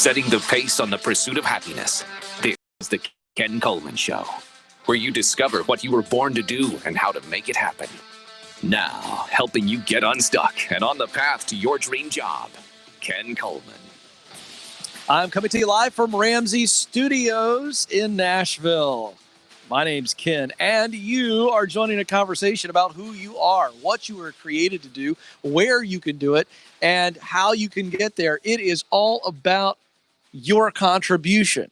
setting the pace on the pursuit of happiness. This is the Ken Coleman Show, where you discover what you were born to do and how to make it happen. Now, helping you get unstuck and on the path to your dream job, Ken Coleman. I'm coming to you live from Ramsey Studios in Nashville. My name's Ken, and you are joining a conversation about who you are, what you were created to do, where you can do it, and how you can get there. It is all about your contribution,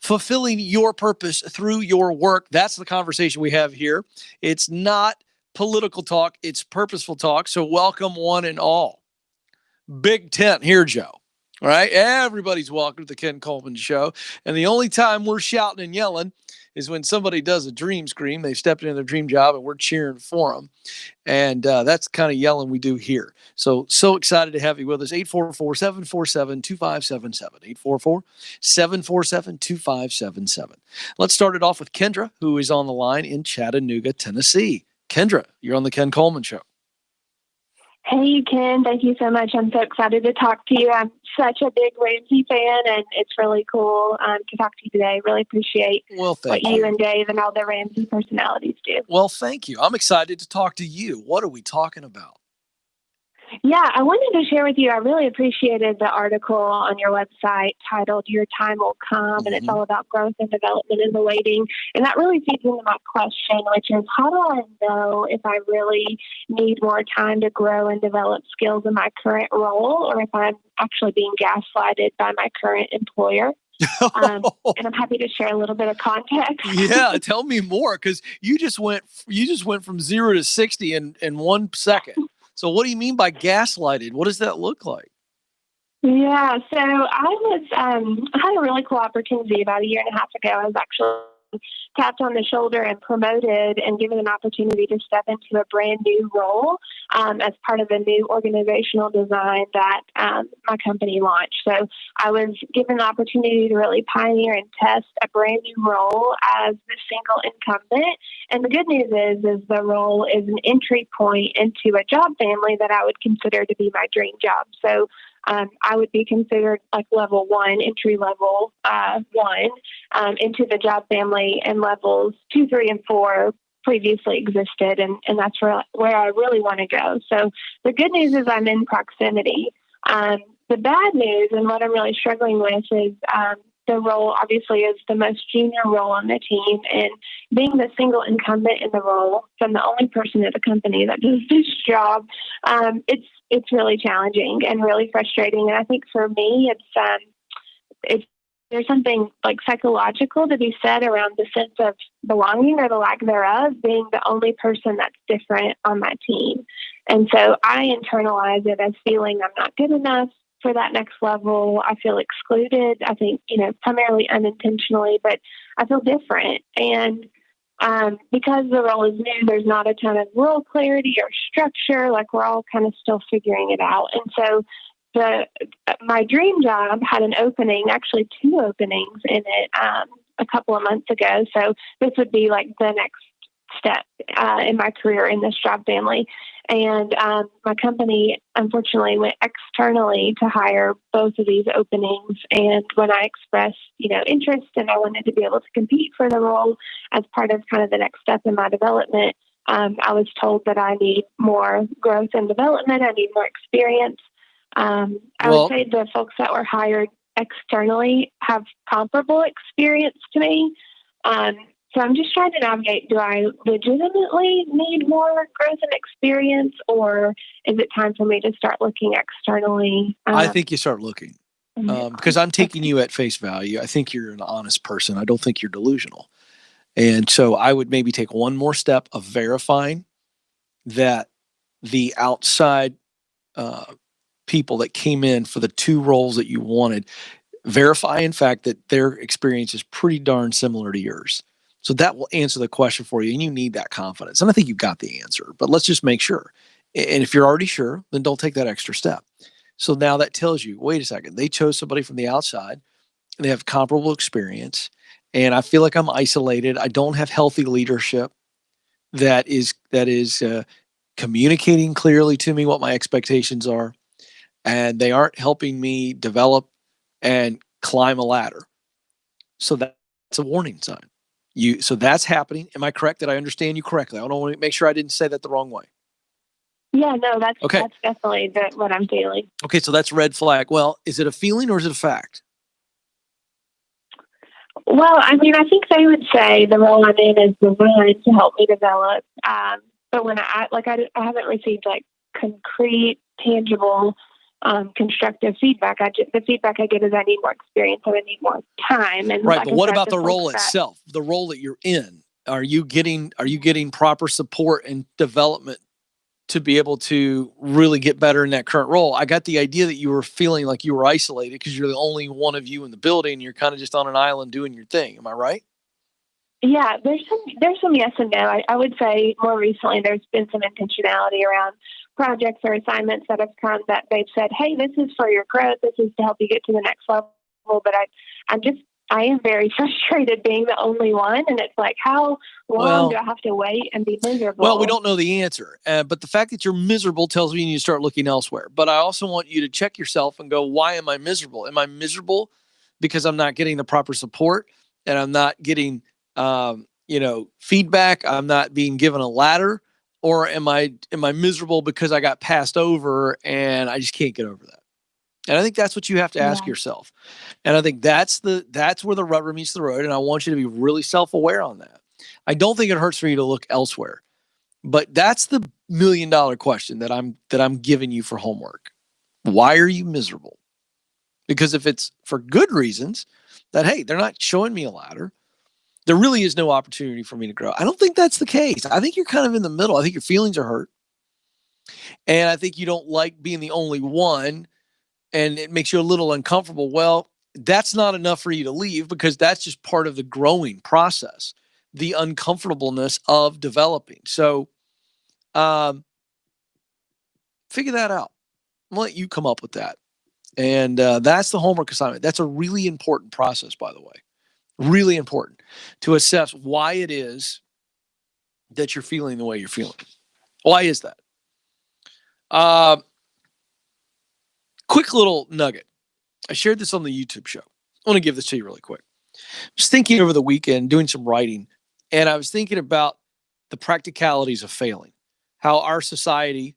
fulfilling your purpose through your work. That's the conversation we have here. It's not political talk, it's purposeful talk. So welcome one and all. Big tent here, Joe. All right, everybody's welcome to the Ken Coleman Show. And the only time we're shouting and yelling is when somebody does a dream scream. They stepped into their dream job and we're cheering for them. And that's kind of yelling we do here. So excited to have you with us. 844-747-2577. 844-747-2577. Let's start it off with Kendra, who is on the line in Chattanooga, Tennessee. Kendra, you're on the Ken Coleman Show. Hey, Ken. Thank you so much. I'm so excited to talk to you. I'm such a big Ramsey fan, and it's really cool to talk to you today. Really appreciate what you and Dave and all the Ramsey personalities do. Well, thank you. I'm excited to talk to you. What are we talking about? Yeah, I wanted to share with you, I really appreciated the article on your website titled Your Time Will Come, and it's all about growth and development in the waiting. And that really feeds into my question, which is, how do I know if I really need more time to grow and develop skills in my current role, or if I'm actually being gaslighted by my current employer? And I'm happy to share a little bit of context. Yeah, tell me more, because you just went from 0 to 60 in 1 second. So what do you mean by gaslighted? What does that look like? Yeah, so I had a really cool opportunity about 1.5 years ago. I was actually tapped on the shoulder and promoted and given an opportunity to step into a brand new role as part of a new organizational design that my company launched. So I was given the opportunity to really pioneer and test a brand new role as the single incumbent. And the good news is the role is an entry point into a job family that I would consider to be my dream job. So I would be considered like level 1, entry level 1 into the job family, and levels 2, 3, and 4 previously existed. And that's where I really want to go. So the good news is I'm in proximity. The bad news, and what I'm really struggling with, is the role obviously is the most junior role on the team, and being the single incumbent in the role, so I'm the only person at the company that does this job. It's really challenging and really frustrating. And I think for me, there's something like psychological to be said around the sense of belonging, or the lack thereof, being the only person that's different on my team. And so I internalize it as feeling I'm not good enough for that next level. I feel excluded. I think, primarily unintentionally, but I feel different. And because the role is new, there's not a ton of role clarity or structure. Like, we're all kind of still figuring it out. And so my dream job had an opening, actually 2 openings in it a couple of months ago. So this would be like the next step in my career in this job family. And my company, unfortunately, went externally to hire both of these openings. And when I expressed, interest, and I wanted to be able to compete for the role as part of kind of the next step in my development, I was told that I need more growth and development. I need more experience. I would say the folks that were hired externally have comparable experience to me. So I'm just trying to navigate, do I legitimately need more growth and experience, or is it time for me to start looking externally? I think you start looking because I'm taking you at face value. I think you're an honest person. I don't think you're delusional. And so I would maybe take one more step of verifying that the outside people that came in for the 2 roles that you wanted, verify, in fact, that their experience is pretty darn similar to yours. So that will answer the question for you, and you need that confidence. And I think you got the answer, but let's just make sure. And if you're already sure, then don't take that extra step. So now that tells you, wait a second, they chose somebody from the outside. They have comparable experience, and I feel like I'm isolated. I don't have healthy leadership that is communicating clearly to me what my expectations are. and they aren't helping me develop and climb a ladder. So that's a warning sign. So that's happening. Am I correct? Did I understand you correctly? I don't want to make sure I didn't say that the wrong way. Yeah, no, that's Okay. That's definitely what I'm feeling. Okay, so that's red flag. Well, is it a feeling or is it a fact? Well, I mean, I think they would say the role I'm in is designed to help me develop. But when I haven't received like concrete, tangible, constructive feedback. The feedback I get is I need more experience and I need more time. And right, like but I what said, about the folks role that- itself? The role that you're in? Are you getting proper support and development to be able to really get better in that current role? I got the idea that you were feeling like you were isolated because you're the only one of you in the building. You're kind of just on an island doing your thing. Am I right? Yeah, there's some yes and no. I would say more recently there's been some intentionality around projects or assignments that have come that they've said, hey, this is for your growth. This is to help you get to the next level. But I am very frustrated being the only one. And it's like, how long do I have to wait and be miserable? Well, we don't know the answer. But the fact that you're miserable tells me you need to start looking elsewhere. But I also want you to check yourself and go, why am I miserable? Am I miserable because I'm not getting the proper support and I'm not getting feedback? I'm not being given a ladder? Or am I miserable because I got passed over and I just can't get over that? And I think that's what you have to ask yourself. And I think that's where the rubber meets the road. And I want you to be really self-aware on that. I don't think it hurts for you to look elsewhere, but that's the $1 million question that I'm giving you for homework. Why are you miserable? Because if it's for good reasons, that, hey, they're not showing me a ladder, there really is no opportunity for me to grow. I don't think that's the case. I think you're kind of in the middle. I think your feelings are hurt. And I think you don't like being the only one, and it makes you a little uncomfortable. Well, that's not enough for you to leave because that's just part of the growing process, the uncomfortableness of developing. So figure that out. I'll let you come up with that. And that's the homework assignment. That's a really important process, by the way. Really important to assess why it is that you're feeling the way you're feeling. Why is that? Quick little nugget. I shared this on the YouTube show. I want to give this to you really quick. I was thinking over the weekend, doing some writing, and I was thinking about the practicalities of failing. How our society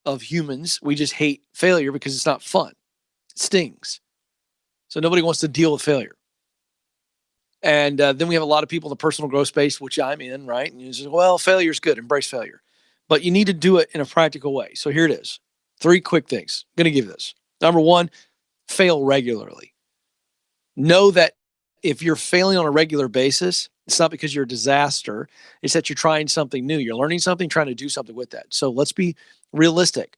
of humans, we just hate failure because it's not fun. It stings. So nobody wants to deal with failure. And then we have a lot of people in the personal growth space, which I'm in, right? And you say, well, failure is good. Embrace failure. But you need to do it in a practical way. So here it is. 3 quick things. I'm going to give you this. Number 1, fail regularly. Know that if you're failing on a regular basis, it's not because you're a disaster. It's that you're trying something new. You're learning something, trying to do something with that. So let's be realistic,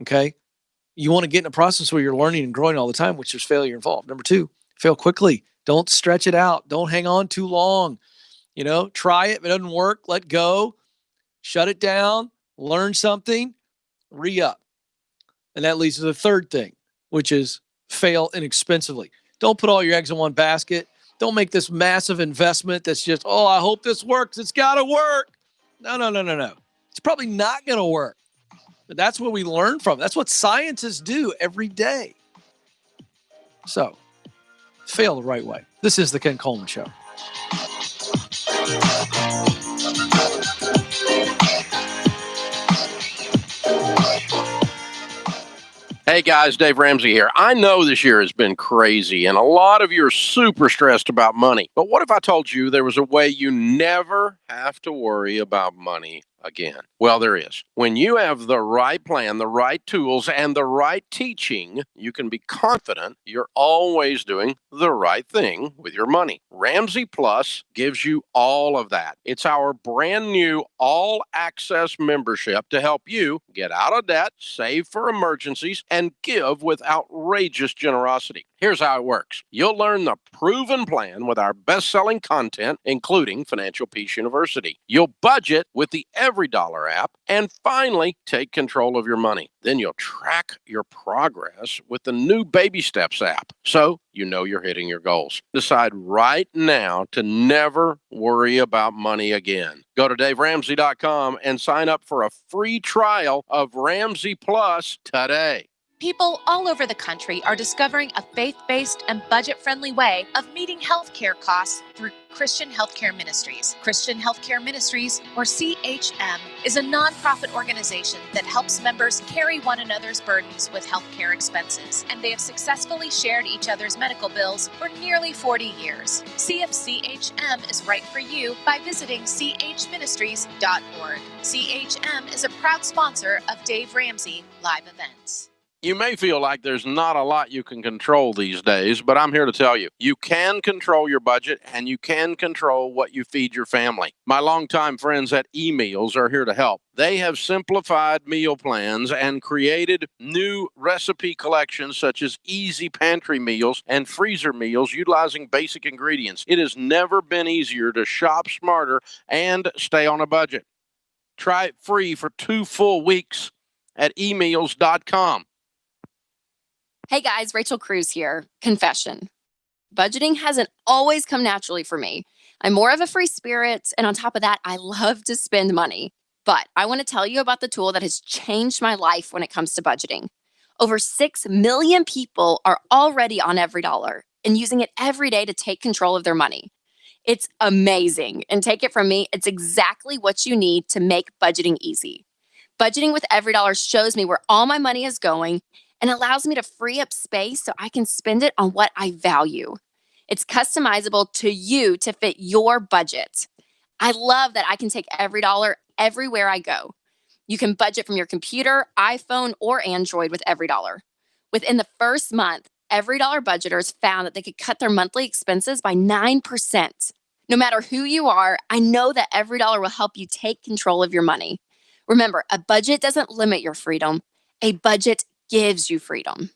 okay? You want to get in a process where you're learning and growing all the time, which there's failure involved. Number 2, fail quickly. Don't stretch it out. Don't hang on too long. Try it. If it doesn't work, let go. Shut it down. Learn something. Re-up. And that leads to the 3rd thing, which is fail inexpensively. Don't put all your eggs in one basket. Don't make this massive investment that's just, I hope this works. It's got to work. No. It's probably not going to work. But that's what we learn from. That's what scientists do every day. So, fail the right way. This is the Ken Coleman Show. Hey guys, Dave Ramsey here. I know this year has been crazy and a lot of you are super stressed about money. But what if I told you there was a way you never have to worry about money again? Well, there is. When you have the right plan, the right tools, and the right teaching, you can be confident you're always doing the right thing with your money. Ramsey Plus gives you all of that. It's our brand new all-access membership to help you get out of debt, save for emergencies, and give with outrageous generosity. Here's how it works. You'll learn the proven plan with our best-selling content, including Financial Peace University. You'll budget with the Every Dollar app, and finally, take control of your money. Then you'll track your progress with the new Baby Steps app, so you know you're hitting your goals. Decide right now to never worry about money again. Go to DaveRamsey.com and sign up for a free trial of Ramsey Plus today. People all over the country are discovering a faith-based and budget-friendly way of meeting healthcare costs through Christian Healthcare Ministries. Christian Healthcare Ministries, or CHM, is a nonprofit organization that helps members carry one another's burdens with healthcare expenses, and they have successfully shared each other's medical bills for nearly 40 years. See if CHM is right for you by visiting chministries.org. CHM is a proud sponsor of Dave Ramsey Live Events. You may feel like there's not a lot you can control these days, but I'm here to tell you, you can control your budget and you can control what you feed your family. My longtime friends at eMeals are here to help. They have simplified meal plans and created new recipe collections such as easy pantry meals and freezer meals utilizing basic ingredients. It has never been easier to shop smarter and stay on a budget. Try it free for 2 full weeks at emeals.com. Hey guys, Rachel Cruz here. Confession. Budgeting hasn't always come naturally for me. I'm more of a free spirit, and on top of that, I love to spend money. But I want to tell you about the tool that has changed my life when it comes to budgeting. Over 6 million people are already on EveryDollar and using it every day to take control of their money. It's amazing, and take it from me, it's exactly what you need to make budgeting easy. Budgeting with EveryDollar shows me where all my money is going and allows me to free up space so I can spend it on what I value. It's customizable to you to fit your budget. I love that I can take EveryDollar everywhere I go. You can budget from your computer, iPhone, or Android with EveryDollar. Within the first month, EveryDollar budgeters found that they could cut their monthly expenses by 9%. No matter who you are, I know that EveryDollar will help you take control of your money. Remember, a budget doesn't limit your freedom. A budget gives you freedom.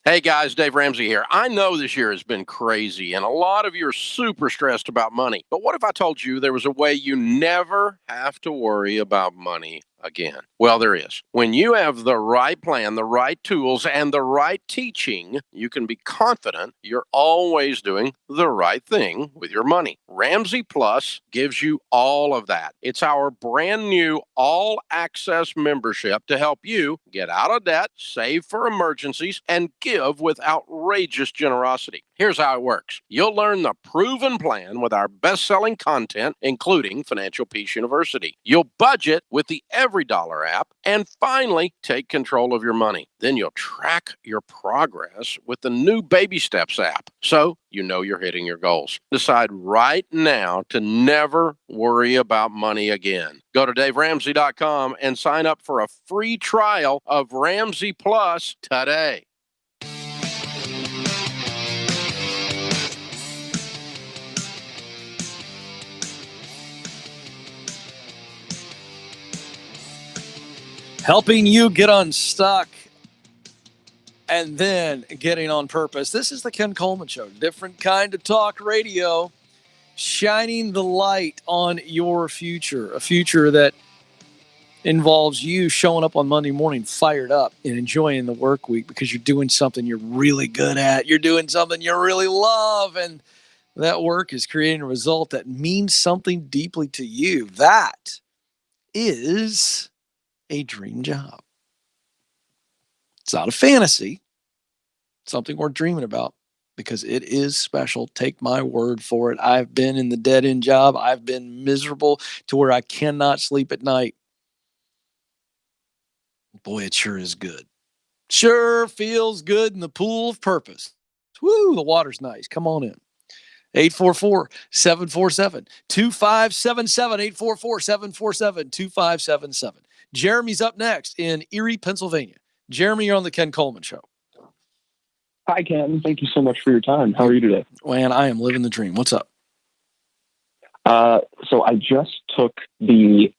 Hey guys, Dave Ramsey here. I know this year has been crazy and a lot of you are super stressed about money. But what if I told you there was a way you never have to worry about money again? Well, there is. When you have the right plan, the right tools, and the right teaching, you can be confident you're always doing the right thing with your money. Ramsey Plus gives you all of that. It's our brand new all-access membership to help you get out of debt, save for emergencies, and give with outrageous generosity. Here's how it works. You'll learn the proven plan with our best-selling content, including Financial Peace University. You'll budget with the EveryDollar app, and finally, take control of your money. Then you'll track your progress with the new Baby Steps app, so you know you're hitting your goals. Decide right now to never worry about money again. Go to DaveRamsey.com and sign up for a free trial of Ramsey Plus today. Helping you get unstuck and then getting on purpose. This is the Ken Coleman Show. Different kind of talk radio, shining the light on your future, a future that involves you showing up on Monday morning fired up and enjoying the work week because you're doing something you're really good at. You're doing something you really love, and that work is creating a result that means something deeply to you. That is a dream job. It's not a fantasy. It's something we're dreaming about because it is special. Take my word for it. I've been in the dead-end job. I've been miserable to where I cannot sleep at night. Boy, it sure is good. Sure feels good in the pool of purpose. Woo, the water's nice. Come on in. 844-747-2577. 844-747-2577. Jeremy's up next in Erie, Pennsylvania. Jeremy, you're on the Ken Coleman Show. Hi, Ken. Thank you so much for your time. How are you today? Man, I am living the dream. What's up? So I just took the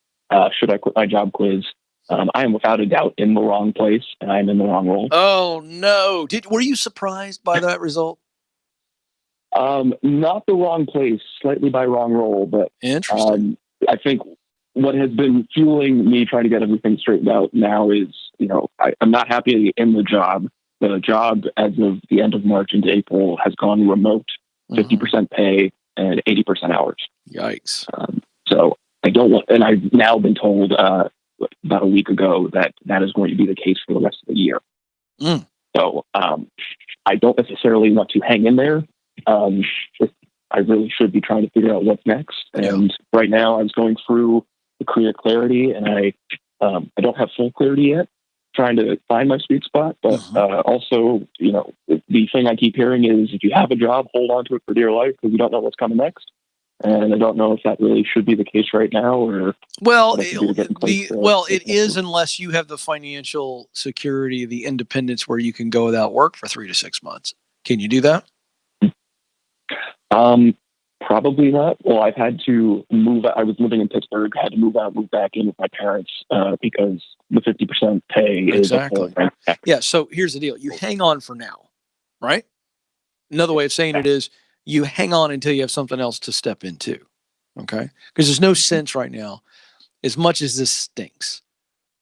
Should I Quit My Job quiz. I am without a doubt in the wrong place, and I'm in the wrong role. Oh, no. Were you surprised by that result? Not the wrong place, slightly by wrong role, but interesting. I think what has been fueling me trying to get everything straightened out now is, I'm not happy in the job. The job as of the end of March into April has gone remote, 50% pay and 80% hours. Yikes. So I don't want, and I've now been told about a week ago that is going to be the case for the rest of the year. Mm. So I don't necessarily want to hang in there. I really should be trying to figure out what's next. And right now I was going through the career clarity, and I don't have full clarity yet, trying to find my sweet spot. But also, the thing I keep hearing is if you have a job, hold on to it for dear life because you don't know what's coming next. And I don't know if that really should be the case right now, or it is, unless you have the financial security, the independence where you can go without work for 3 to 6 months. Can you do that? Probably not. Well, I've had to move. I was living in Pittsburgh, had to move out, move back in with my parents because the 50% pay is exactly. Yeah. So here's the deal: you hang on for now, right? Another way of saying it is you hang on until you have something else to step into. Okay, because there's no sense right now, as much as this stinks,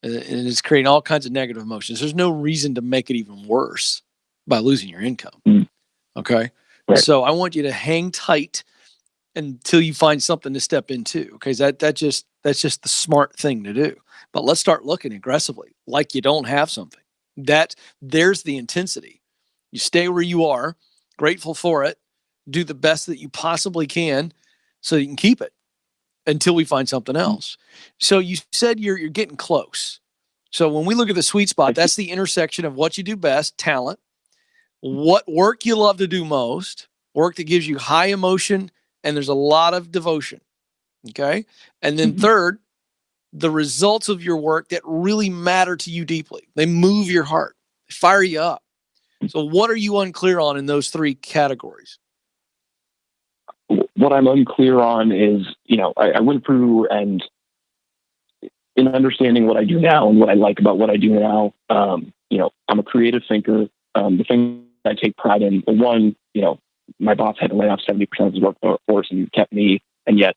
and it's creating all kinds of negative emotions. There's no reason to make it even worse by losing your income. Okay. Right. So I want you to hang tight until you find something to step into. Okay. That's just the smart thing to do. But let's start looking aggressively, like you don't have something. There's the intensity. You stay where you are, grateful for it, do the best that you possibly can so you can keep it until we find something else. So you said you're getting close. So when we look at the sweet spot, that's the intersection of what you do best, talent, what work you love to do most, work that gives you high emotion, and there's a lot of devotion. Okay. And then third, the results of your work that really matter to you deeply. They move your heart, they fire you up. So what are you unclear on in those 3 categories? What I'm unclear on is, I went through and in understanding what I do now and what I like about what I do now, I'm a creative thinker. The thing I take pride in, one, my boss had to lay off 70% of his workforce and kept me. And yet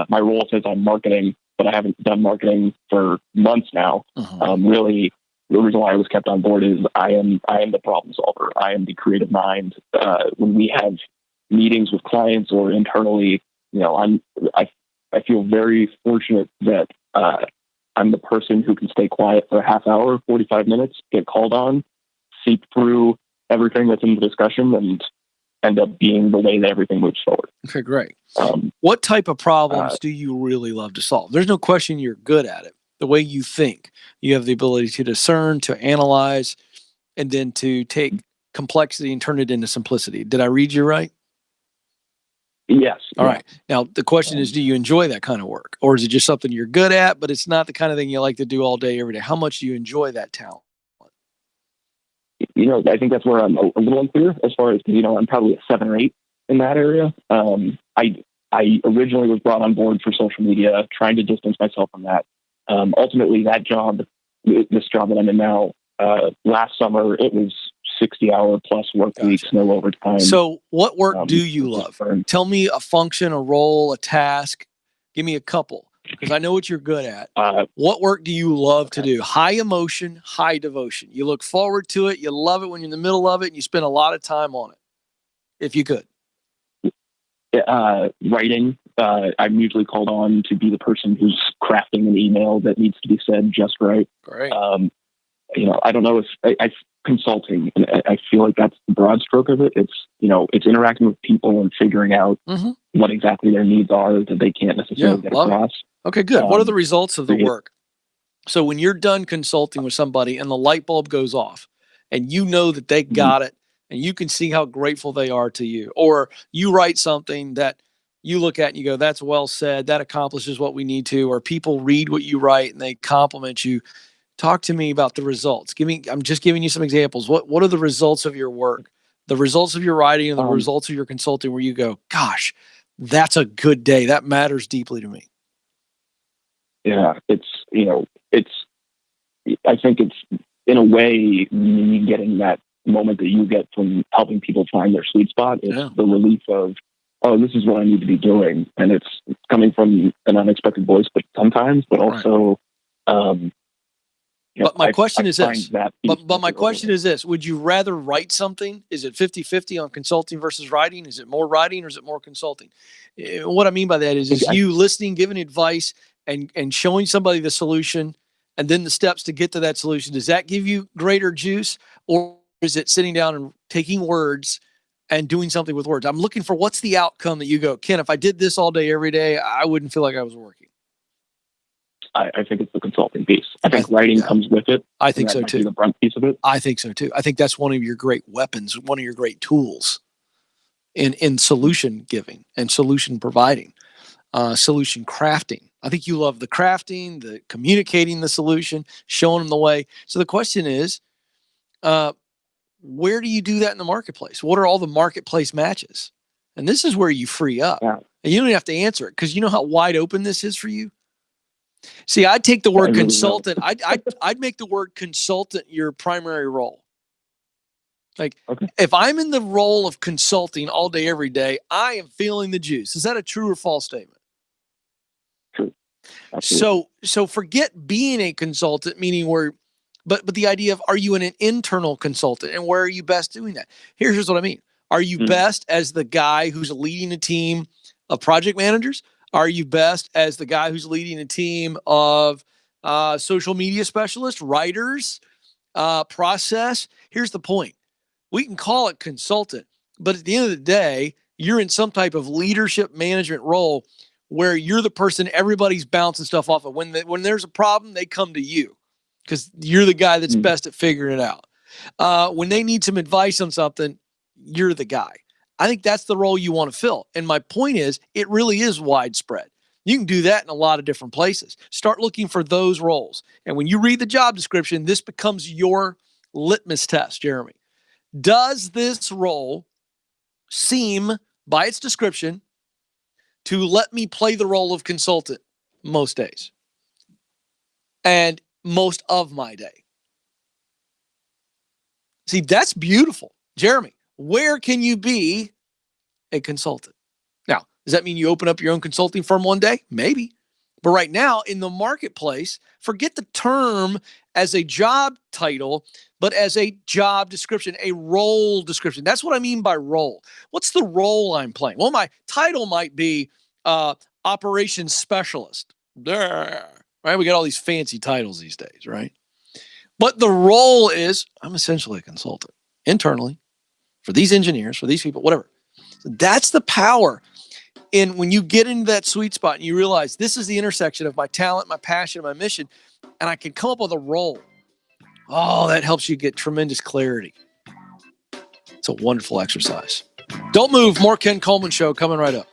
my role says I'm marketing, but I haven't done marketing for months now. Really, the reason why I was kept on board is I am the problem solver. I am the creative mind. When we have meetings with clients or internally, I feel very fortunate that I'm the person who can stay quiet for a half hour, 45 minutes, get called on, seep through everything that's in the discussion, and end up being the way that everything moves forward. Okay, great. What type of problems do you really love to solve? There's no question you're good at it. The way you think, you have the ability to discern, to analyze, and then to take complexity and turn it into simplicity. Did I read you right? Yes. All right. Now, the question is, do you enjoy that kind of work? Or is it just something you're good at, but it's not the kind of thing you like to do all day, every day? How much do you enjoy that talent? I think that's where I'm a little unclear as far as, I'm probably a 7 or 8 in that area. I originally was brought on board for social media, trying to distance myself from that. Ultimately, this job that I'm in now, last summer, it was 60-hour plus work weeks, no overtime. So what work do you love? Tell me a function, a role, a task. Give me a couple, because I know what you're good at. What work do you love to do? High emotion, high devotion. You look forward to it. You love it when you're in the middle of it, and you spend a lot of time on it, if you could. Writing. I'm usually called on to be the person who's crafting an email that needs to be said just right. Great. I don't know if I consulting, and I feel like that's the broad stroke of it. It's, it's interacting with people and figuring out what exactly their needs are that they can't necessarily get across. Okay, good. What are the results of the work? So when you're done consulting with somebody and the light bulb goes off and you know that they got it and you can see how grateful they are to you, or you write something that you look at and you go, that's well said, that accomplishes what we need to, or people read what you write and they compliment you. Talk to me about the results. I'm just giving you some examples. What are the results of your work, the results of your writing, and the results of your consulting where you go, gosh, that's a good day. That matters deeply to me. Yeah, I think it's in a way me getting that moment that you get from helping people find their sweet spot. It's the relief of, this is what I need to be doing. And it's coming from an unexpected voice, but sometimes, but also, but my question is this. But my question is this. Would you rather write something? Is it 50-50 on consulting versus writing? Is it more writing or is it more consulting? What I mean by that is you listening, giving advice, and showing somebody the solution, and then the steps to get to that solution, does that give you greater juice, or is it sitting down and taking words and doing something with words? I'm looking for what's the outcome that you go, Ken, if I did this all day, every day, I wouldn't feel like I was working. I think it's the consulting piece. I think writing comes with it. I think so too. The brunt piece of it. I think so too. I think that's one of your great weapons, one of your great tools in solution giving and solution providing, solution crafting. I think you love the crafting, the communicating the solution, showing them the way. So the question is, where do you do that in the marketplace? What are all the marketplace matches? And this is where you free up. Yeah. And you don't have to answer it because you know how wide open this is for you. See, I'd take the word consultant. I'd make the word consultant your primary role. Like, if I'm in the role of consulting all day, every day, I am feeling the juice. Is that a true or false statement? True. Absolutely. So forget being a consultant, meaning but the idea of, are you an internal consultant, and where are you best doing that? Here's what I mean. Are you best as the guy who's leading a team of project managers? Are you best as the guy who's leading a team of social media specialists, writers, process? Here's the point. We can call it consultant, but at the end of the day, you're in some type of leadership management role where you're the person everybody's bouncing stuff off of. When there's a problem, they come to you because you're the guy that's best at figuring it out. When they need some advice on something, you're the guy. I think that's the role you want to fill. And my point is, it really is widespread. You can do that in a lot of different places. Start looking for those roles. And when you read the job description, this becomes your litmus test, Jeremy. Does this role seem, by its description, to let me play the role of consultant most days and most of my day? See, that's beautiful. Jeremy, where can you be a consultant? Now, does that mean you open up your own consulting firm one day? Maybe. But right now in the marketplace, forget the term as a job title, but as a job description, a role description. That's what I mean by role. What's the role I'm playing? Well, my title might be operations specialist. Right? We got all these fancy titles these days, right? But the role is, I'm essentially a consultant internally for these engineers, for these people, whatever. So that's the power. And when you get into that sweet spot and you realize this is the intersection of my talent, my passion, my mission, and I can come up with a role, oh, that helps you get tremendous clarity. It's a wonderful exercise. Don't move. More Ken Coleman Show coming right up.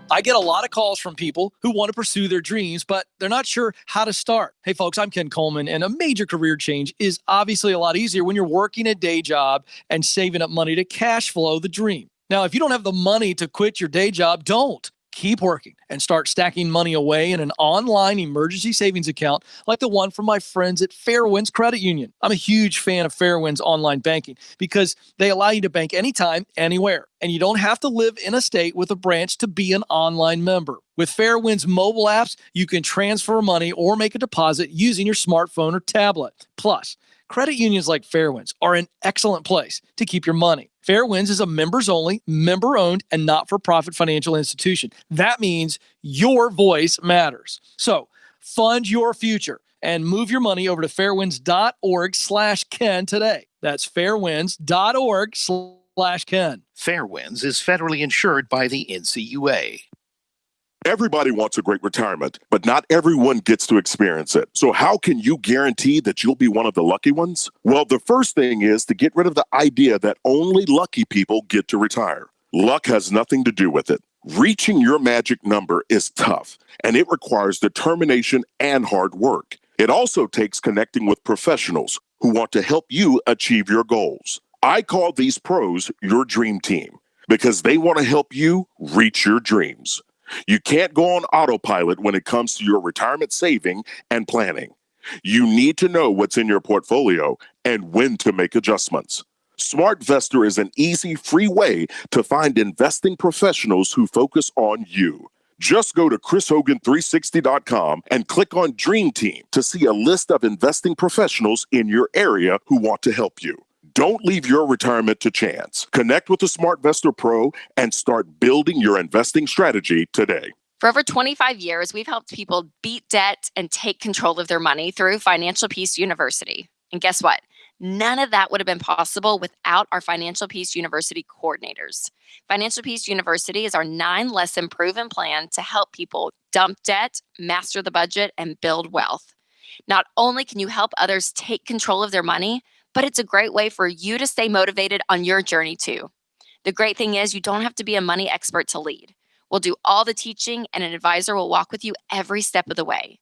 I get a lot of calls from people who want to pursue their dreams, but they're not sure how to start. Hey, folks, I'm Ken Coleman, and a major career change is obviously a lot easier when you're working a day job and saving up money to cash flow the dream. Now, if you don't have the money to quit your day job, don't. Keep working and start stacking money away in an online emergency savings account like the one from my friends at Fairwinds Credit Union. I'm a huge fan of Fairwinds online banking because they allow you to bank anytime, anywhere, and you don't have to live in a state with a branch to be an online member. With Fairwinds mobile apps, you can transfer money or make a deposit using your smartphone or tablet. Plus, credit unions like Fairwinds are an excellent place to keep your money. Fairwinds is a members-only, member-owned, and not-for-profit financial institution. That means your voice matters. So fund your future and move your money over to fairwinds.org/Ken today. That's fairwinds.org/Ken. Fairwinds is federally insured by the NCUA. Everybody wants a great retirement, but not everyone gets to experience it. So how can you guarantee that you'll be one of the lucky ones? Well, the first thing is to get rid of the idea that only lucky people get to retire. Luck has nothing to do with it. Reaching your magic number is tough, and it requires determination and hard work. It also takes connecting with professionals who want to help you achieve your goals. I call these pros your dream team because they want to help you reach your dreams. You can't go on autopilot when it comes to your retirement saving and planning. You need to know what's in your portfolio and when to make adjustments. SmartVestor is an easy, free way to find investing professionals who focus on you. Just go to chrishogan360.com and click on Dream Team to see a list of investing professionals in your area who want to help you. Don't leave your retirement to chance. Connect with the SmartVestor Pro and start building your investing strategy today. For over 25 years, we've helped people beat debt and take control of their money through Financial Peace University. And guess what? None of that would have been possible without our Financial Peace University coordinators. Financial Peace University is our 9-lesson proven plan to help people dump debt, master the budget, and build wealth. Not only can you help others take control of their money, but it's a great way for you to stay motivated on your journey too. The great thing is you don't have to be a money expert to lead. We'll do all the teaching, and an advisor will walk with you every step of the way.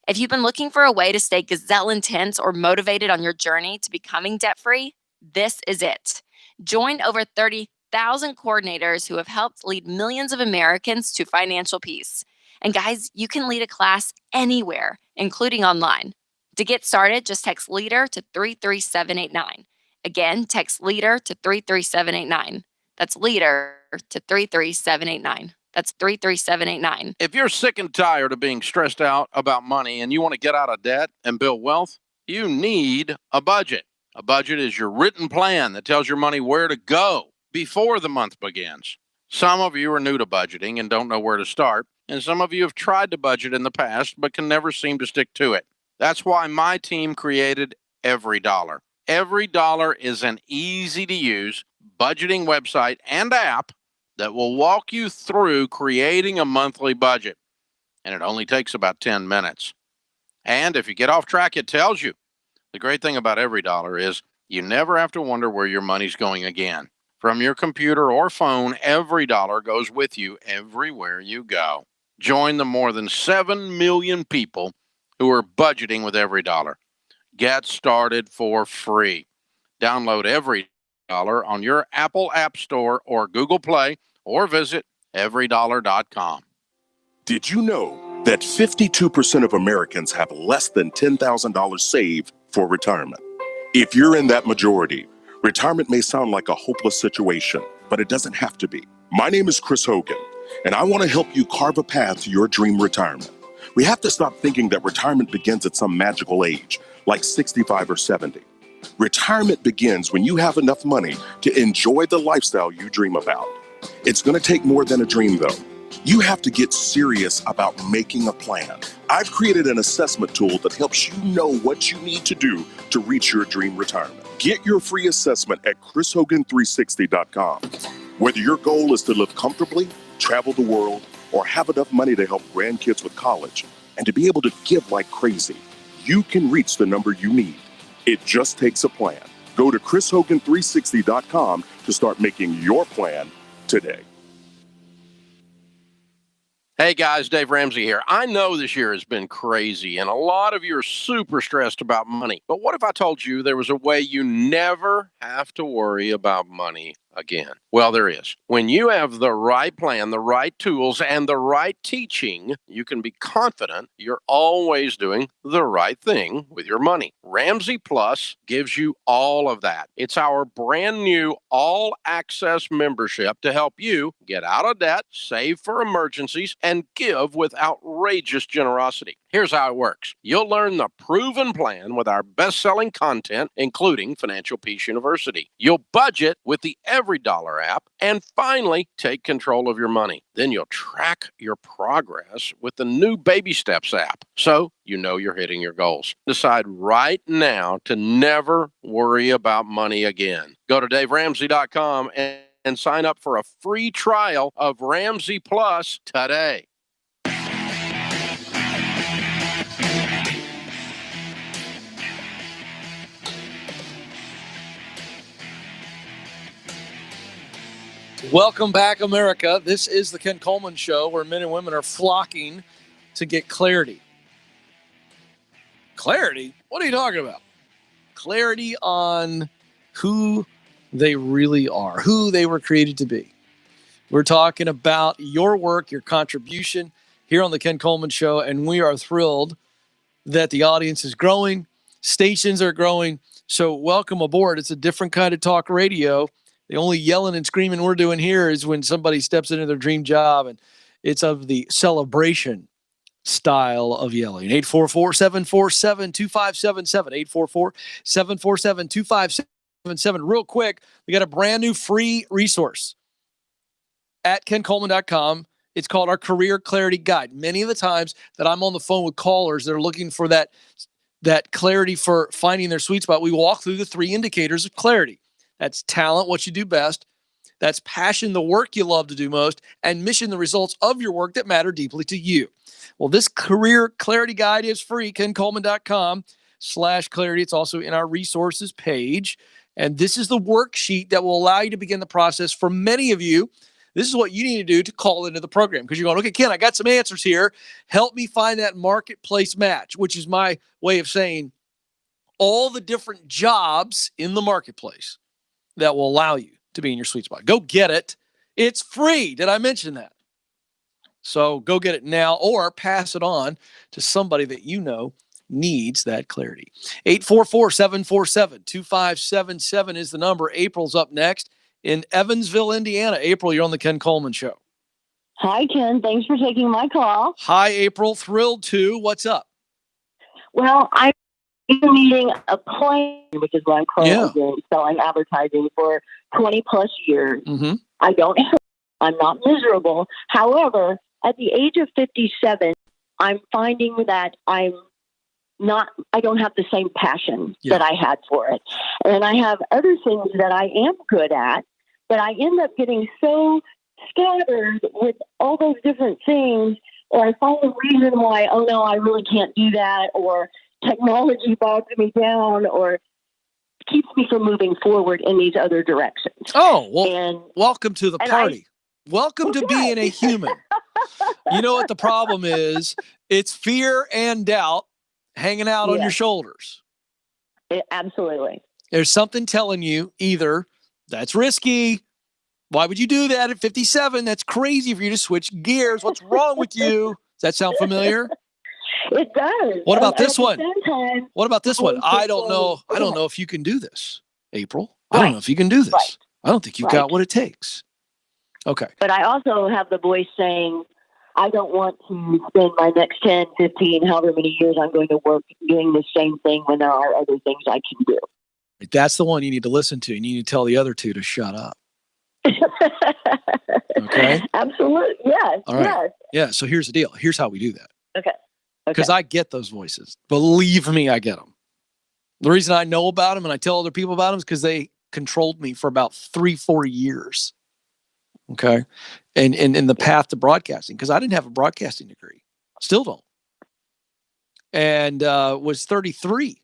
If you've been looking for a way to stay gazelle intense or motivated on your journey to becoming debt-free, this is it. Join over 30,000 coordinators who have helped lead millions of Americans to financial peace. And guys, you can lead a class anywhere, including online. To get started, just text LEADER to 33789. Again, text LEADER to 33789. That's LEADER to 33789. That's 33789. If you're sick and tired of being stressed out about money and you want to get out of debt and build wealth, you need a budget. A budget is your written plan that tells your money where to go before the month begins. Some of you are new to budgeting and don't know where to start, and some of you have tried to budget in the past but can never seem to stick to it. That's why my team created Every Dollar. Every Dollar is an easy-to-use budgeting website and app that will walk you through creating a monthly budget. And it only takes about 10 minutes. And if you get off track, it tells you. The great thing about Every Dollar is you never have to wonder where your money's going again. From your computer or phone, Every Dollar goes with you everywhere you go. Join the more than 7 million people who are budgeting with Every Dollar. Get started for free. Download Every Dollar on your Apple App Store or Google Play, or visit everydollar.com. Did you know that 52% of Americans have less than $10,000 saved for retirement? If you're in that majority, retirement may sound like a hopeless situation, but it doesn't have to be. My name is Chris Hogan, and I want to help you carve a path to your dream retirement. We have to stop thinking that retirement begins at some magical age, like 65 or 70. Retirement begins when you have enough money to enjoy the lifestyle you dream about. It's going to take more than a dream, though. You have to get serious about making a plan. I've created an assessment tool that helps you know what you need to do to reach your dream retirement. Get your free assessment at chrishogan360.com. Whether your goal is to live comfortably, travel the world, or have enough money to help grandkids with college, and to be able to give like crazy, you can reach the number you need. It just takes a plan. Go to chrishogan360.com to start making your plan today. Hey guys, Dave Ramsey here. I know this year has been crazy and a lot of you are super stressed about money. But what if I told you there was a way you never have to worry about money again? Well, there is. When you have the right plan, the right tools, and the right teaching, you can be confident you're always doing the right thing with your money. Ramsey Plus gives you all of that. It's our brand new all-access membership to help you get out of debt, save for emergencies, and give with outrageous generosity. Here's how it works. You'll learn the proven plan with our best-selling content, including Financial Peace University. You'll budget with the Every Dollar app, and finally, take control of your money. Then you'll track your progress with the new Baby Steps app, so you know you're hitting your goals. Decide right now to never worry about money again. Go to DaveRamsey.com and sign up for a free trial of Ramsey Plus today. Welcome back, America. This is the Ken Coleman Show, where men and women are flocking to get clarity. Clarity? What are you talking about? Clarity on who they really are, who they were created to be. We're talking about your work, your contribution here on the Ken Coleman Show, and we are thrilled that the audience is growing, stations are growing, so welcome aboard. It's a different kind of talk radio. The only yelling and screaming we're doing here is when somebody steps into their dream job, and it's of the celebration style of yelling. 844-747-2577, 844-747-2577. Real quick, we got a brand new free resource at kencoleman.com. It's called our Career Clarity Guide. Many of the times that I'm on the phone with callers that are looking for that clarity for finding their sweet spot, we walk through the 3 indicators of clarity. That's talent, what you do best. That's passion, the work you love to do most. And mission, the results of your work that matter deeply to you. Well, this Career Clarity Guide is free, kencoleman.com/clarity. It's also in our resources page. And this is the worksheet that will allow you to begin the process. For many of you, this is what you need to do to call into the program, because you're going, okay, Ken, I got some answers here. Help me find that marketplace match, which is my way of saying all the different jobs in the marketplace that will allow you to be in your sweet spot. Go get it. It's free. Did I mention that? So go get it now or pass it on to somebody that you know needs that clarity. 844-747-2577 is the number. April's up next in Evansville, Indiana. April, you're on the Ken Coleman Show. Hi, Ken. Thanks for taking my call. Hi, April. Thrilled to. What's up? Well, I'm meeting a plan, which is what I'm currently doing, selling advertising for 20 plus years. Mm-hmm. I'm not miserable. However, at the age of 57, I'm finding that I don't have the same passion that I had for it. And I have other things that I am good at, but I end up getting so scattered with all those different things, or I find the reason why, oh no, I really can't do that, or technology bogs me down, or keeps me from moving forward in these other directions. Oh, well, welcome to the party. Welcome to being a human. You know what the problem is? It's fear and doubt hanging out on your shoulders. Absolutely. There's something telling you either that's risky. Why would you do that at 57? That's crazy for you to switch gears. What's wrong with you? Does that sound familiar? It does. What about this one? What about this one? I don't know. I don't know if you can do this, April. I don't know if you can do this. Right. I don't think you've got what it takes. Okay. But I also have the voice saying, I don't want to spend my next 10, 15, however many years I'm going to work doing the same thing when there are other things I can do. That's the one you need to listen to. And you need to tell the other two to shut up. Okay? Absolutely. Yes. All right. Yes. Yeah. So here's the deal. Here's how we do that. Okay. Because I get those voices. Believe me, I get them. The reason I know about them and I tell other people about them is because they controlled me for about 3-4 years. Okay. And in the path to broadcasting, because I didn't have a broadcasting degree. Still don't. And was 33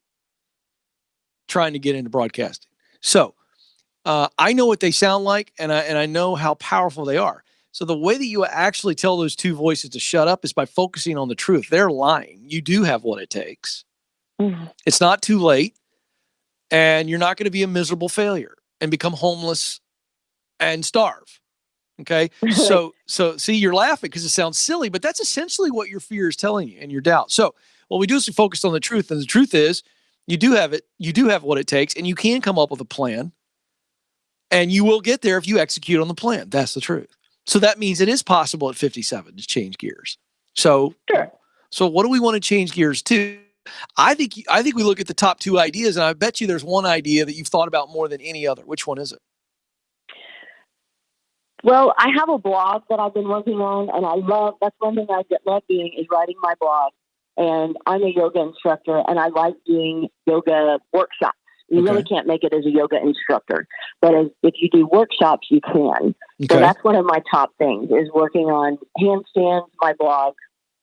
trying to get into broadcasting. So I know what they sound like, and I know how powerful they are. So the way that you actually tell those two voices to shut up is by focusing on the truth. They're lying. You do have what it takes. Mm-hmm. It's not too late, and you're not going to be a miserable failure and become homeless and starve. Okay. So see, you're laughing because it sounds silly, but that's essentially what your fear is telling you and your doubt. So what we do is we focus on the truth, and the truth is you do have it. You do have what it takes, and you can come up with a plan, and you will get there if you execute on the plan. That's the truth. So that means it is possible at 57 to change gears. So, So what do we want to change gears to? I think we look at the top 2 ideas, and I bet you there's one idea that you've thought about more than any other. Which one is it? Well, I have a blog that I've been working on, and that's one thing I love doing is writing my blog. And I'm a yoga instructor, and I like doing yoga workshops. You really can't make it as a yoga instructor, but if you do workshops, you can. Okay. So that's one of my top things is working on handstands, my blog,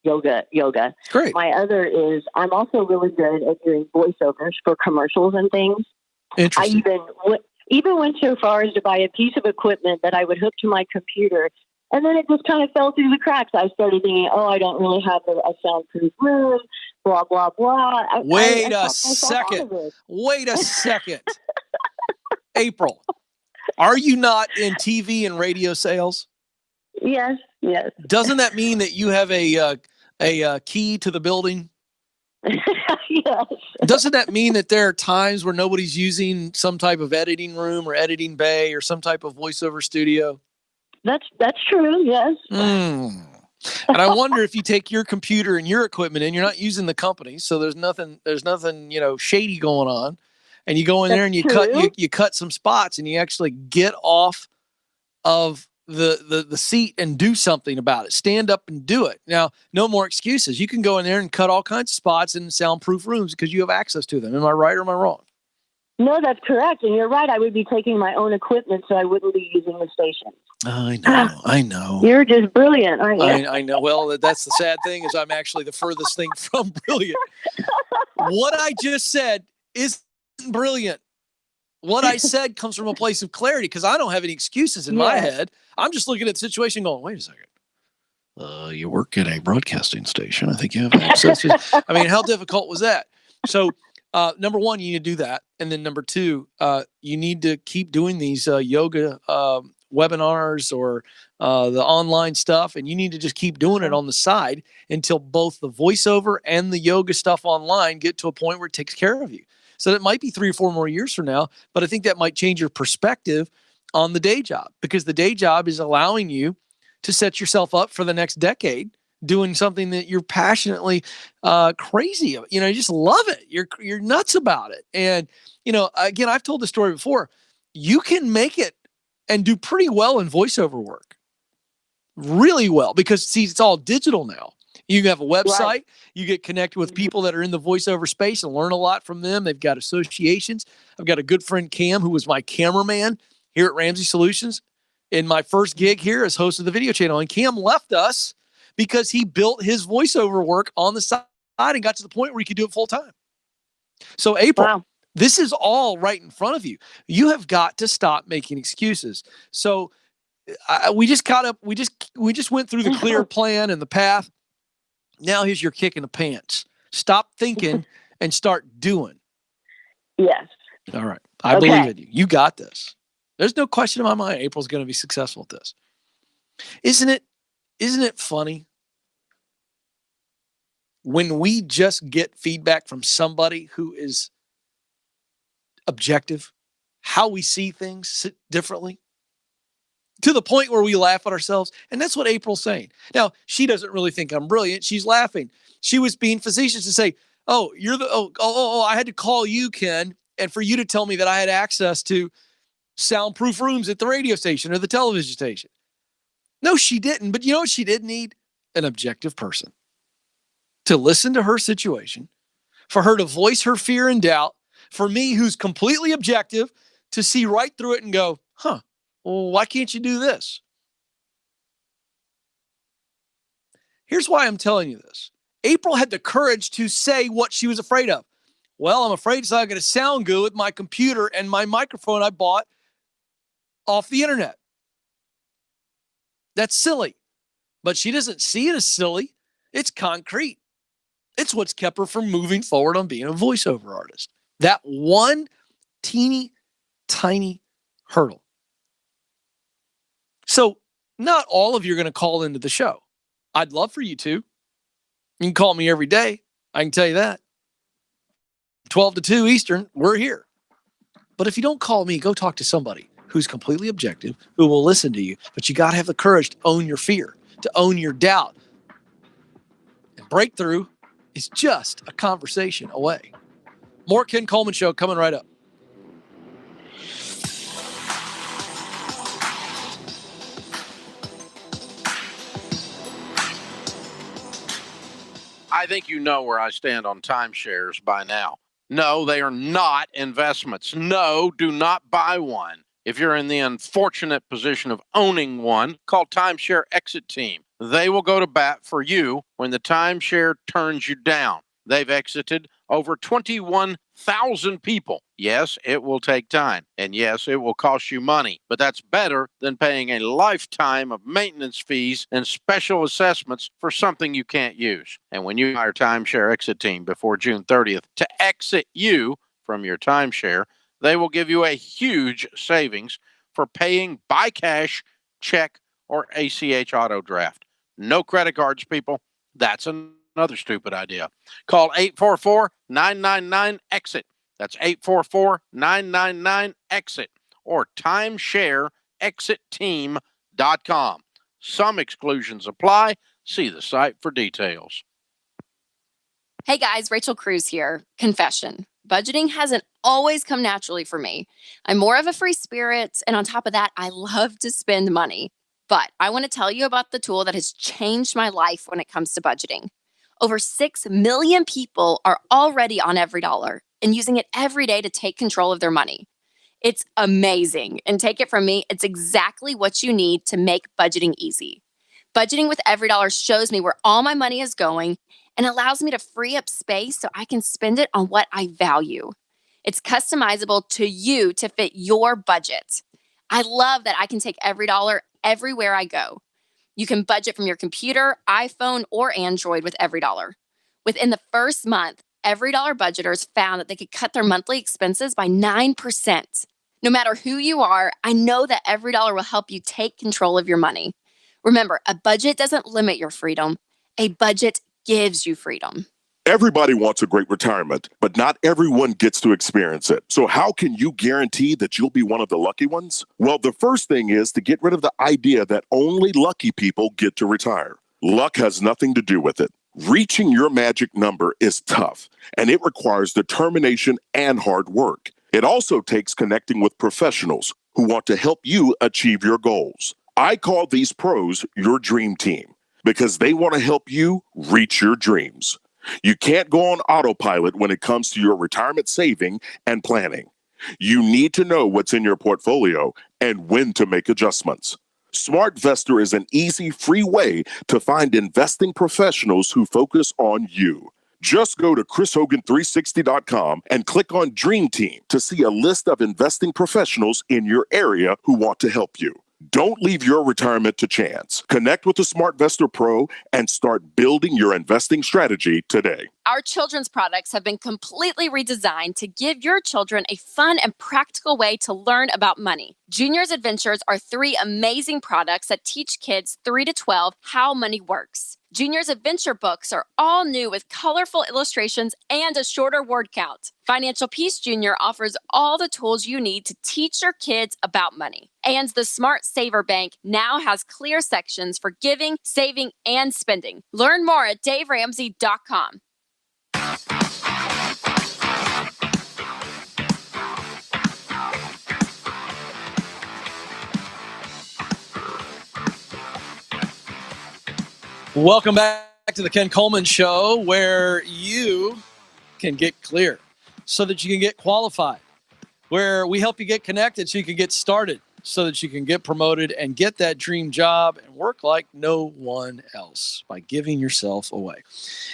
yoga. Great. My other is I'm also really good at doing voiceovers for commercials and things. Interesting. I even went so far as to buy a piece of equipment that I would hook to my computer, and then it just kind of fell through the cracks. I started thinking, I don't really have a soundproof room, blah, blah, blah. Wait a second. April, are you not in TV and radio sales? Yes. Doesn't that mean that you have a key to the building? Yes. Doesn't that mean that there are times where nobody's using some type of editing room or editing bay or some type of voiceover studio? That's true. Yes. And I wonder if you take your computer and your equipment and you're not using the company, so there's nothing, shady going on. and you go in there and you true. you cut some spots and you actually get off of the seat and do something about it. Stand up and do it. Now, no more excuses. You can go in there and cut all kinds of spots in soundproof rooms because you have access to them. Am I right or am I wrong? No, that's correct. And you're right. I would be taking my own equipment, so I wouldn't be using the station. I know. You're just brilliant, aren't you? I know. Well, that's the sad thing is I'm actually the furthest thing from brilliant. What I just said isn't brilliant. What I said comes from a place of clarity because I don't have any excuses in my head. I'm just looking at the situation going, wait a second. You work at a broadcasting station. I think you have access to. I mean, how difficult was that? So, number one, you need to do that. And then number two, you need to keep doing these yoga webinars or the online stuff. And you need to just keep doing it on the side until both the voiceover and the yoga stuff online get to a point where it takes care of you. So that might be 3 or 4 more years from now, but I think that might change your perspective on the day job because the day job is allowing you to set yourself up for the next decade doing something that you're passionately crazy of. You just love it. You're nuts about it. And, again, I've told the story before. You can make it and do pretty well in voiceover work. Really well because, see, it's all digital now. You have a website. Right. You get connected with people that are in the voiceover space and learn a lot from them. They've got associations. I've got a good friend, Cam, who was my cameraman here at Ramsey Solutions in my first gig here as host of the video channel. And Cam left us because he built his voiceover work on the side and got to the point where he could do it full time. So April, This is all right in front of you. You have got to stop making excuses. So we just went through the clear plan and the path. Now here's your kick in the pants. Stop thinking and start doing. Yes. All right. I believe in you. You got this. There's no question in my mind April's going to be successful at this. Isn't it funny when we just get feedback from somebody who is objective, how we see things differently? To the point where we laugh at ourselves. And that's what April's saying. Now, she doesn't really think I'm brilliant. She's laughing. She was being facetious to say, I had to call you, Ken, and for you to tell me that I had access to soundproof rooms at the radio station or the television station. No, she didn't. But you know what she did need? An objective person to listen to her situation, for her to voice her fear and doubt, for me, who's completely objective, to see right through it and go, well, why can't you do this? Here's why I'm telling you this. April had the courage to say what she was afraid of. Well, I'm afraid it's not going to sound good with my computer and my microphone I bought off the internet. That's silly. But she doesn't see it as silly. It's concrete. It's what's kept her from moving forward on being a voiceover artist. That one teeny, tiny hurdle. So not all of you are going to call into the show. I'd love for you to. You can call me every day. I can tell you that. 12 to 2 Eastern, we're here. But if you don't call me, go talk to somebody who's completely objective, who will listen to you. But you got to have the courage to own your fear, to own your doubt. And breakthrough is just a conversation away. More Ken Coleman Show coming right up. I think you know where I stand on timeshares by now. No, they are not investments. No, do not buy one. If you're in the unfortunate position of owning one, call Timeshare Exit Team. They will go to bat for you when the timeshare turns you down. They've exited over 21,000 people. Yes, it will take time. And yes, it will cost you money. But that's better than paying a lifetime of maintenance fees and special assessments for something you can't use. And when you hire Timeshare Exit Team before June 30th to exit you from your timeshare, they will give you a huge savings for paying by cash, check, or ACH auto draft. No credit cards, people. That's another stupid idea. Call 844-999-EXIT. That's 844-999-EXIT or timeshareexitteam.com. Some exclusions apply. See the site for details. Hey guys, Rachel Cruz here. Confession. Budgeting hasn't always come naturally for me. I'm more of a free spirit, and on top of that, I love to spend money. But I want to tell you about the tool that has changed my life when it comes to budgeting. Over 6 million people are already on Every Dollar and using it every day to take control of their money. It's amazing. And take it from me, it's exactly what you need to make budgeting easy. Budgeting with Every Dollar shows me where all my money is going and allows me to free up space so I can spend it on what I value. It's customizable to you to fit your budget. I love that I can take Every Dollar everywhere I go. You can budget from your computer, iPhone, or Android with Every Dollar. Within the first month, Every Dollar budgeters found that they could cut their monthly expenses by 9%. No matter who you are, I know that Every Dollar will help you take control of your money. Remember, a budget doesn't limit your freedom. A budget gives you freedom. Everybody wants a great retirement, but not everyone gets to experience it. So how can you guarantee that you'll be one of the lucky ones? Well, the first thing is to get rid of the idea that only lucky people get to retire. Luck has nothing to do with it. Reaching your magic number is tough, and it requires determination and hard work. It also takes connecting with professionals who want to help you achieve your goals. I call these pros your dream team because they want to help you reach your dreams. You can't go on autopilot when it comes to your retirement saving and planning. You need to know what's in your portfolio and when to make adjustments. SmartVestor is an easy, free way to find investing professionals who focus on you. Just go to chrishogan360.com and click on Dream Team to see a list of investing professionals in your area who want to help you. Don't leave your retirement to chance. Connect with a SmartVestor Pro and start building your investing strategy today. Our children's products have been completely redesigned to give your children a fun and practical way to learn about money. Junior's Adventures are 3 amazing products that teach kids 3 to 12 how money works. Junior's Adventure books are all new with colorful illustrations and a shorter word count. Financial Peace Junior offers all the tools you need to teach your kids about money. And the Smart Saver Bank now has clear sections for giving, saving, and spending. Learn more at DaveRamsey.com. Welcome back to the Ken Coleman Show, where you can get clear so that you can get qualified, where we help you get connected so you can get started, so that you can get promoted and get that dream job and work like no one else by giving yourself away.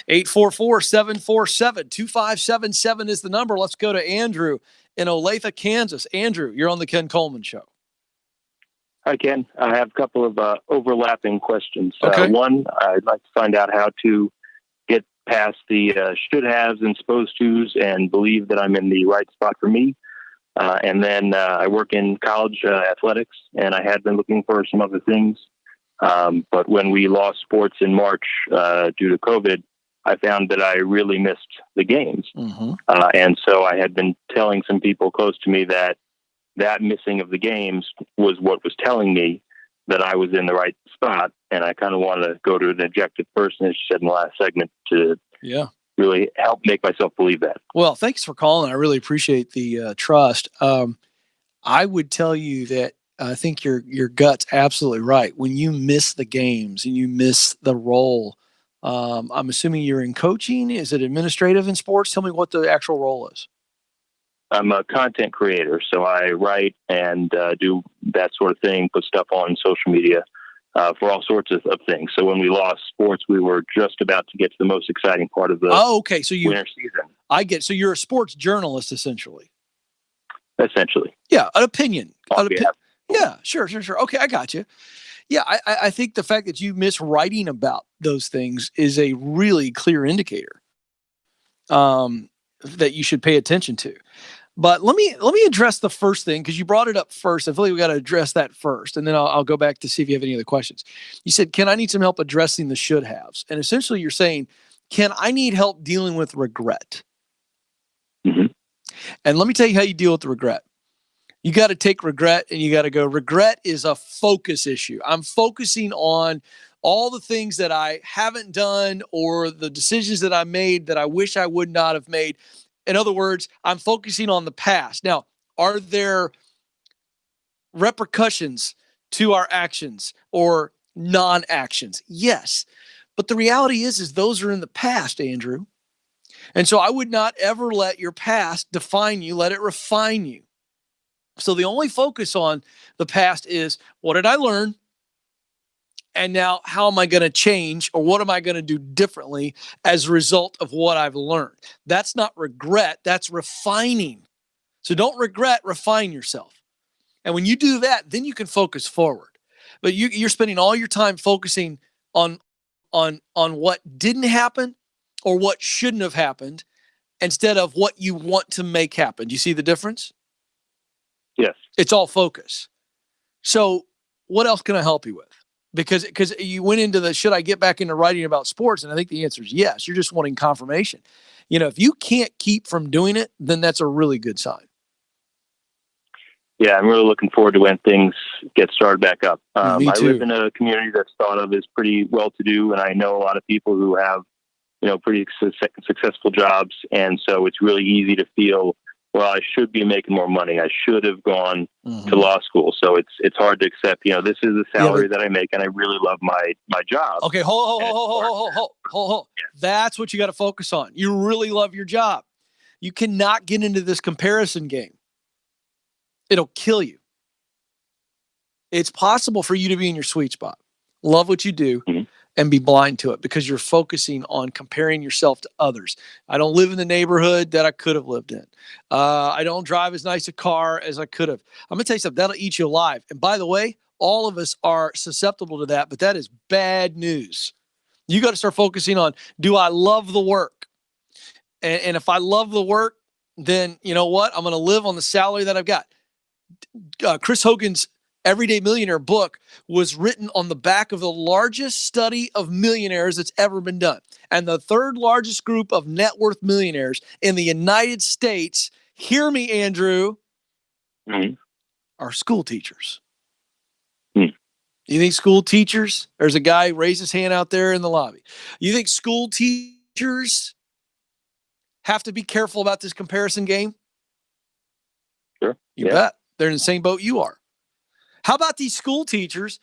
844-747-2577 is the number. Let's go to Andrew in Olathe, Kansas. Andrew, you're on the Ken Coleman Show. Hi, Ken. I have a couple of overlapping questions. Okay. One, I'd like to find out how to get past the should-haves and supposed-tos and believe that I'm in the right spot for me. And then I work in college athletics, and I had been looking for some other things. But when we lost sports in March due to COVID, I found that I really missed the games. Mm-hmm. And so I had been telling some people close to me that missing of the games was what was telling me that I was in the right spot. And I kind of wanted to go to an objective person, as you said in the last segment, to really help make myself believe that. Well, thanks for calling. I really appreciate the trust. I would tell you that I think your gut's absolutely right. When you miss the games and you miss the role, I'm assuming you're in coaching. Is it administrative in sports? Tell me what the actual role is. I'm a content creator, so I write and do that sort of thing, put stuff on social media for all sorts of things. So when we lost sports, we were just about to get to the most exciting part of the winter season. I get. So you're a sports journalist, essentially. Essentially. Yeah, an opinion. Yeah, sure. Okay, I got you. Yeah, I think the fact that you miss writing about those things is a really clear indicator that you should pay attention to. But let me address the first thing, because you brought it up first. I feel like we got to address that first, and then I'll go back to see if you have any other questions. You said, Ken, I need some help addressing the should-haves. And essentially you're saying, Ken, I need help dealing with regret. Mm-hmm. And let me tell you how you deal with the regret. You got to take regret and you got to go, regret is a focus issue. I'm focusing on all the things that I haven't done or the decisions that I made that I wish I would not have made. In other words, I'm focusing on the past. Now, are there repercussions to our actions or non-actions? Yes. But the reality is those are in the past, Andrew. And so I would not ever let your past define you. Let it refine you. So the only focus on the past is, what did I learn? And now how am I going to change, or what am I going to do differently as a result of what I've learned? That's not regret. That's refining. So don't regret, refine yourself. And when you do that, then you can focus forward. But you're spending all your time focusing on what didn't happen or what shouldn't have happened instead of what you want to make happen. Do you see the difference? Yes. It's all focus. So what else can I help you with? Because you went into the, should I get back into writing about sports? And I think the answer is yes. You're just wanting confirmation. If you can't keep from doing it, then that's a really good sign. Yeah, I'm really looking forward to when things get started back up. Me too. I live in a community that's thought of as pretty well-to-do, and I know a lot of people who have, pretty successful jobs. And so it's really easy to feel, well, I should be making more money. I should have gone to law school. So it's hard to accept, this is the salary that I make, and I really love my job. Okay, hold. That's what you got to focus on. You really love your job. You cannot get into this comparison game. It'll kill you. It's possible for you to be in your sweet spot, love what you do, and be blind to it because you're focusing on comparing yourself to others. I don't live in the neighborhood that I could have lived in. I don't drive as nice a car as I could have. I'm going to tell you something, that'll eat you alive. And by the way, all of us are susceptible to that, but that is bad news. You got to start focusing on, do I love the work? And if I love the work, then you know what? I'm going to live on the salary that I've got. Chris Hogan's Everyday Millionaire book was written on the back of the largest study of millionaires that's ever been done. And the third largest group of net worth millionaires in the United States, hear me, Andrew, are school teachers. You think school teachers, there's a guy raised his hand out there in the lobby. You think school teachers have to be careful about this comparison game? Sure. You bet. They're in the same boat you are. How about these school teachers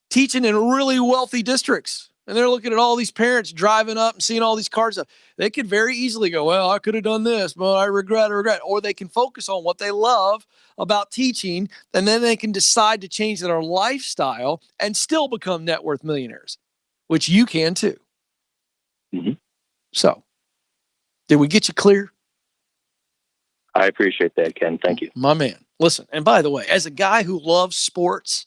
teaching in really wealthy districts? And they're looking at all these parents driving up and seeing all these cars up. They could very easily go, well, I could have done this, but I regret. Or they can focus on what they love about teaching, and then they can decide to change their lifestyle and still become net worth millionaires, which you can too. So, did we get you clear? I appreciate that, Ken. Thank you. My man. Listen, and by the way, as a guy who loves sports,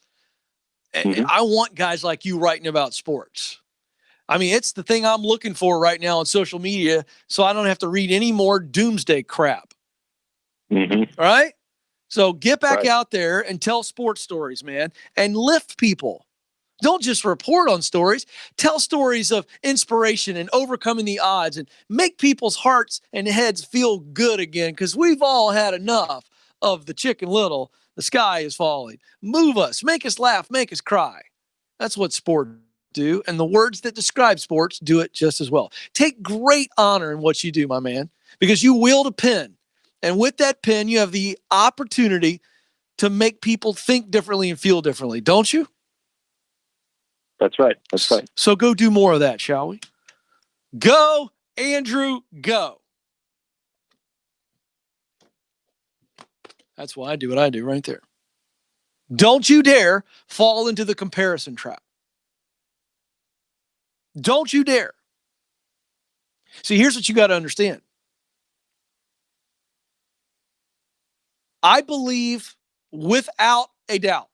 I want guys like you writing about sports. I mean, it's the thing I'm looking for right now on social media, so I don't have to read any more doomsday crap. All right? So get back out there and tell sports stories, man, and lift people. Don't just report on stories. Tell stories of inspiration and overcoming the odds and make people's hearts and heads feel good again, because we've all had enough of the Chicken Little, the sky is falling. Move us, make us laugh, make us cry. That's what sports do, and the words that describe sports do it just as well. Take great honor in what you do, my man, because you wield a pen, and with that pen, you have the opportunity to make people think differently and feel differently, don't you? That's right. That's right. So go do more of that, shall we? Go, Andrew, go. That's why I do what I do right there. Don't you dare fall into the comparison trap. Don't you dare. See, here's what you got to understand. I believe without a doubt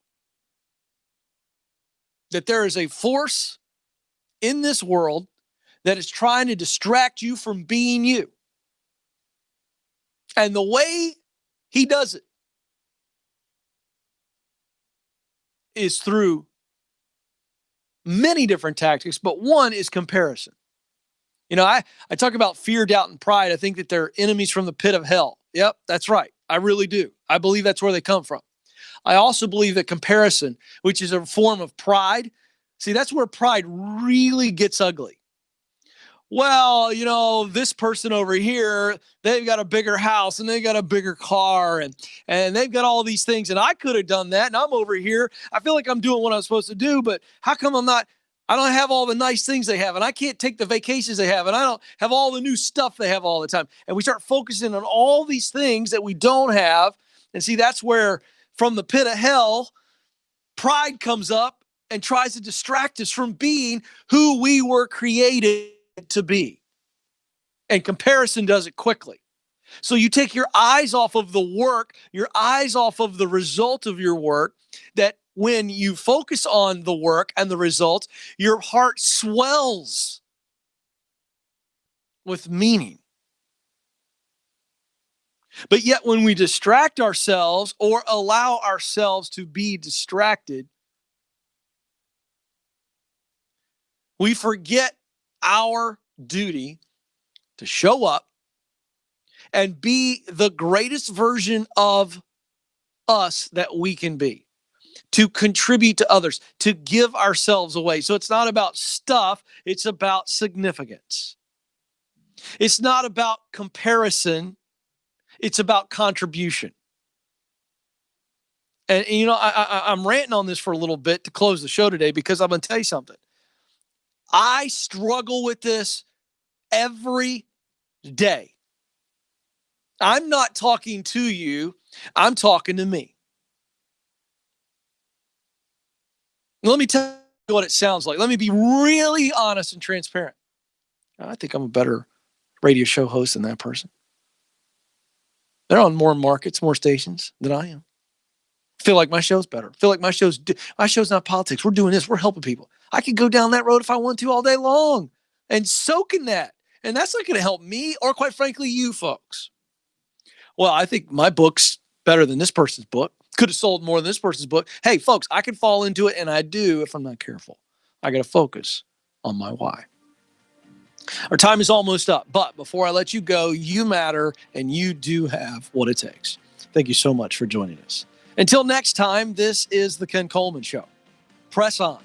that there is a force in this world that is trying to distract you from being you. And the way he does it is through many different tactics, but one is comparison. You know, I talk about fear, doubt, and pride. I think that they're enemies from the pit of hell. Yep, that's right. I really do. I believe that's where they come from. I also believe that comparison, which is a form of pride, see, that's where pride really gets ugly. well, this person over here, they've got a bigger house and they got a bigger car and they've got all these things. And I could have done that. And I'm over here. I feel like I'm doing what I'm supposed to do, but how come I don't have all the nice things they have, and I can't take the vacations they have, and I don't have all the new stuff they have all the time. And we start focusing on all these things that we don't have. And see, that's where from the pit of hell, pride comes up and tries to distract us from being who we were created to be. And comparison does it quickly. So you take your eyes off of the work, your eyes off of the result of your work, that when you focus on the work and the results, your heart swells with meaning. But yet when we distract ourselves or allow ourselves to be distracted, we forget our duty to show up and be the greatest version of us that we can be, to contribute to others, to give ourselves away. So it's not about stuff, it's about significance. It's not about comparison, it's about contribution. And I'm ranting on this for a little bit to close the show today, because I'm going to tell you something. I struggle with this every day. I'm not talking to you, I'm talking to me. Let me tell you what it sounds like. Let me be really honest and transparent. I think I'm a better radio show host than that person. They're on more markets, more stations than I am. Feel like my show's better. Feel like my show's not politics. We're doing this. We're helping people. I could go down that road if I want to all day long and soak in that. And that's not going to help me or, quite frankly, you folks. Well, I think my book's better than this person's book. Could have sold more than this person's book. Hey, folks, I can fall into it, and I do if I'm not careful. I got to focus on my why. Our time is almost up, but before I let you go, you matter, and you do have what it takes. Thank you so much for joining us. Until next time, this is the Ken Coleman Show. Press on.